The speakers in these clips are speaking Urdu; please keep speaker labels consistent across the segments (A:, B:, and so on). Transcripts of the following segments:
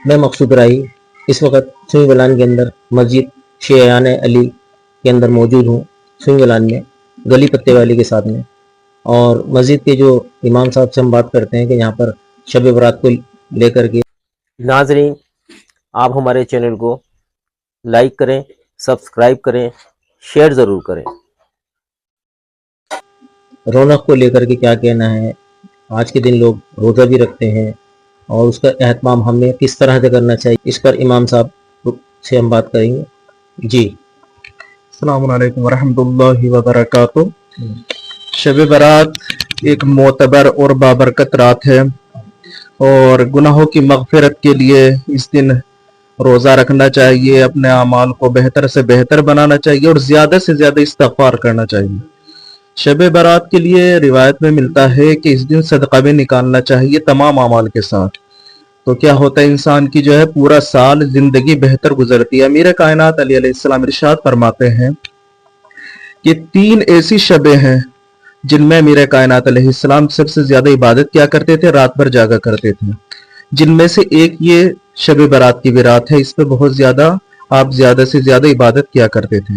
A: میں مقصود رائی اس وقت سوئی ولان کے اندر مسجد شیعان علی کے اندر موجود ہوں، سوئی ولان میں گلی پتے والی کے ساتھ میں، اور مسجد کے جو امام صاحب سے ہم بات کرتے ہیں کہ یہاں پر شب برات کو لے کر کے
B: ناظرین، آپ ہمارے چینل کو لائک کریں، سبسکرائب کریں، شیئر ضرور کریں۔
A: رونق کو لے کر کے کیا کہنا ہے؟ آج کے دن لوگ روزہ بھی رکھتے ہیں اور اس کا اہتمام ہمیں کس طرح سے کرنا چاہیے، اس پر امام صاحب سے ہم بات کریں گے۔ جی
C: السلام علیکم ورحمۃ اللہ وبرکاتہ۔ شب برات ایک معتبر اور بابرکت رات ہے، اور گناہوں کی مغفرت کے لیے اس دن روزہ رکھنا چاہیے، اپنے اعمال کو بہتر سے بہتر بنانا چاہیے اور زیادہ سے زیادہ استغفار کرنا چاہیے۔ شب برات کے لیے روایت میں ملتا ہے کہ اس دن صدقہ بھی نکالنا چاہیے تمام اعمال کے ساتھ، تو کیا ہوتا ہے انسان کی جو ہے پورا سال زندگی بہتر گزرتی ہے۔ امیر کائنات علیہ السلام ارشاد فرماتے ہیں کہ 3 ایسی شبیں ہیں جن میں امیر کائنات علیہ السلام سب سے زیادہ عبادت کیا کرتے تھے، رات بھر جاگا کرتے تھے، جن میں سے ایک یہ شب برات کی بھی رات ہے۔ اس پہ بہت زیادہ آپ زیادہ سے زیادہ عبادت کیا کرتے تھے،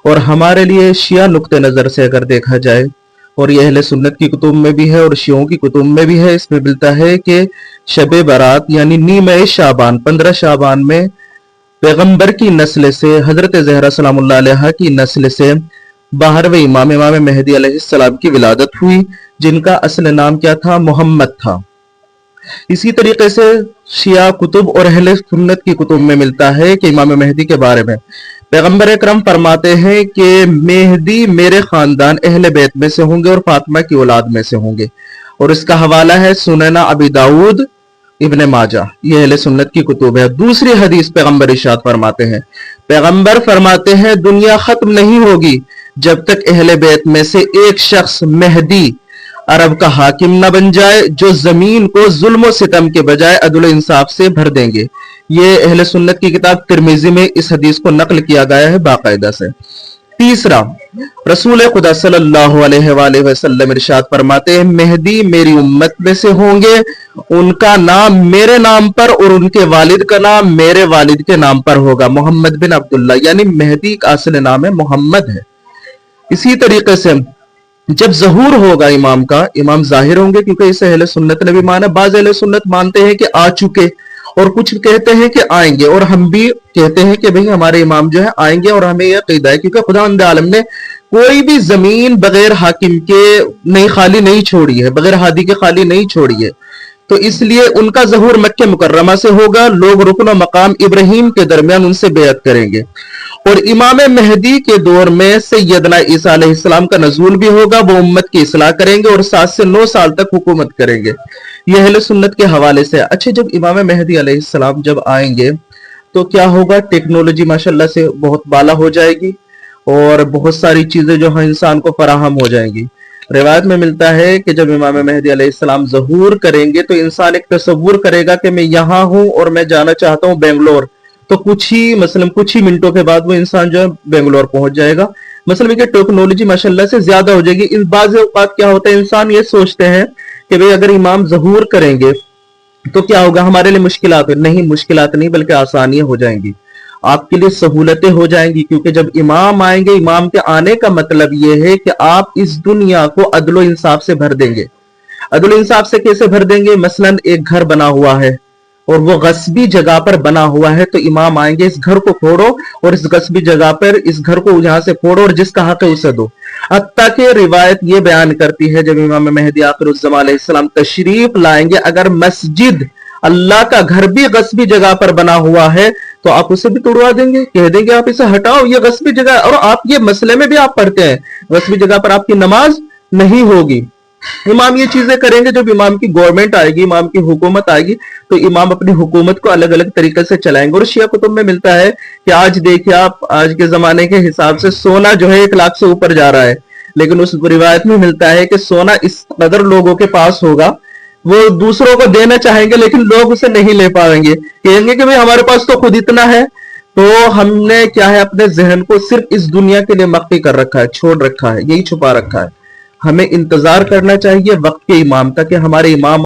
C: اور ہمارے لیے شیعہ نقطہ نظر سے اگر دیکھا جائے، اور یہ اہل سنت کی کتب میں بھی ہے اور شیعوں کی کتب میں بھی ہے، اس میں ملتا ہے کہ شب برات یعنی نیمہ شعبان 15 شعبان میں پیغمبر کی نسل سے، حضرت زہرا سلام اللہ علیہ کی نسل سے 12ویں امام مہدی علیہ السلام کی ولادت ہوئی، جن کا اصل نام کیا تھا؟ محمد تھا۔ اسی طریقے سے شیعہ کتب اور اہل سنت کی کتب میں ملتا ہے کہ امام مہدی کے بارے میں پیغمبر اکرم فرماتے ہیں کہ مہدی میرے خاندان اہل بیت میں سے ہوں گے اور فاطمہ کی اولاد میں سے ہوں گے، اور اس کا حوالہ ہے سنن ابی داؤد، ابن ماجہ، یہ اہل سنت کی کتب ہے۔ دوسری حدیث پیغمبر ارشاد فرماتے ہیں، پیغمبر فرماتے ہیں دنیا ختم نہیں ہوگی جب تک اہل بیت میں سے ایک شخص مہدی عرب کا حاکم نہ بن جائے جو زمین کو ظلم و ستم کے بجائے عدل و انصاف سے بھر دیں گے۔ یہ اہل سنت کی کتاب ترمذی میں اس حدیث کو نقل کیا گیا ہے باقاعدہ سے۔ تیسرا، رسول خدا صلی اللہ علیہ وآلہ وسلم ارشاد فرماتے ہیں مہدی میری امت میں سے ہوں گے، ان کا نام میرے نام پر اور ان کے والد کا نام میرے والد کے نام پر ہوگا، محمد بن عبداللہ، یعنی مہدی کا اصل نام ہے محمد ہے۔ اسی طریقے سے جب ظہور ہوگا امام کا، امام ظاہر ہوں گے، کیونکہ اسے اہل سنت نے بھی مانا، بعض اہل سنت مانتے ہیں کہ آ چکے اور کچھ کہتے ہیں کہ آئیں گے، اور ہم بھی کہتے ہیں کہ بھئی ہمارے امام جو ہے آئیں گے، اور ہمیں یہ عقیدہ ہے کیونکہ خداوند عالم نے کوئی بھی زمین بغیر حاکم کے خالی نہیں چھوڑی ہے، بغیر ہادی کے خالی نہیں چھوڑی ہے، تو اس لیے ان کا ظہور مکہ مکرمہ سے ہوگا، لوگ رکن و مقام ابراہیم کے درمیان ان سے بیعت کریں گے، اور امام مہدی کے دور میں سیدنا عیسیٰ علیہ السلام کا نزول بھی ہوگا، وہ امت کی اصلاح کریں گے اور 7 سے 9 سال تک حکومت کریں گے۔ یہ اہل سنت کے حوالے سے۔ اچھا، جب امام مہدی علیہ السلام جب آئیں گے تو کیا ہوگا؟ ٹیکنالوجی ماشاءاللہ سے بہت بالا ہو جائے گی، اور بہت ساری چیزیں جو ہیں انسان کو فراہم ہو جائیں گی۔ روایت میں ملتا ہے کہ جب امام مہدی علیہ السلام ظہور کریں گے تو انسان ایک تصور کرے گا کہ میں یہاں ہوں اور میں جانا چاہتا ہوں بنگلور، تو کچھ ہی منٹوں کے بعد وہ انسان جو ہے بنگلور پہنچ جائے گا۔ مثلا کہ ٹیکنالوجی ماشاءاللہ سے زیادہ ہو جائے گی۔ اس بعض اوقات کیا ہوتا ہے، انسان یہ سوچتے ہیں کہ بھئی اگر امام ظہور کریں گے تو کیا ہوگا، ہمارے لیے مشکلات نہیں، مشکلات نہیں بلکہ آسانیاں ہو جائیں گی، آپ کے لیے سہولتیں ہو جائیں گی، کیونکہ جب امام آئیں گے، امام کے آنے کا مطلب یہ ہے کہ آپ اس دنیا کو عدل و انصاف سے بھر دیں گے۔ عدل و انصاف سے کیسے بھر دیں گے؟ مثلا ایک گھر بنا ہوا ہے اور وہ غصبی جگہ پر بنا ہوا ہے، تو امام آئیں گے، اس گھر کو پھوڑو اور اس غصبی جگہ پر اس گھر کو یہاں سے پھوڑو اور جس کا حق ہے اسے دو۔ حتیٰ کہ روایت یہ بیان کرتی ہے جب امام مہدی آخر الزمان علیہ السلام تشریف لائیں گے، اگر مسجد اللہ کا گھر بھی غصبی جگہ پر بنا ہوا ہے تو آپ اسے بھی توڑوا دیں گے، کہہ دیں گے آپ اسے ہٹاؤ، یہ غصبی جگہ، اور آپ یہ مسئلے میں بھی آپ پڑھتے ہیں غصبی جگہ پر آپ کی نماز نہیں ہوگی۔ امام یہ چیزیں کریں گے۔ جب امام کی گورنمنٹ آئے گی، امام کی حکومت آئے گی، تو امام اپنی حکومت کو الگ الگ طریقے سے چلائیں گے۔ اور شیعہ کتب میں ملتا ہے کہ آج دیکھیں آپ، آج کے زمانے کے حساب سے سونا جو ہے 1 لاکھ سے اوپر جا رہا ہے، لیکن اس روایت میں ملتا ہے کہ سونا اس قدر لوگوں کے پاس ہوگا، وہ دوسروں کو دینا چاہیں گے لیکن لوگ اسے نہیں لے پائیں گے، کہیں گے کہ بھئی ہمارے پاس تو خود اتنا ہے۔ تو ہم نے کیا ہے، اپنے ذہن کو صرف اس دنیا کے لیے مخفی کر رکھا ہے، چھوڑ رکھا ہے، یہی چھپا رکھا ہے۔ ہمیں انتظار کرنا چاہیے وقت کے امام تک، کہ ہمارے امام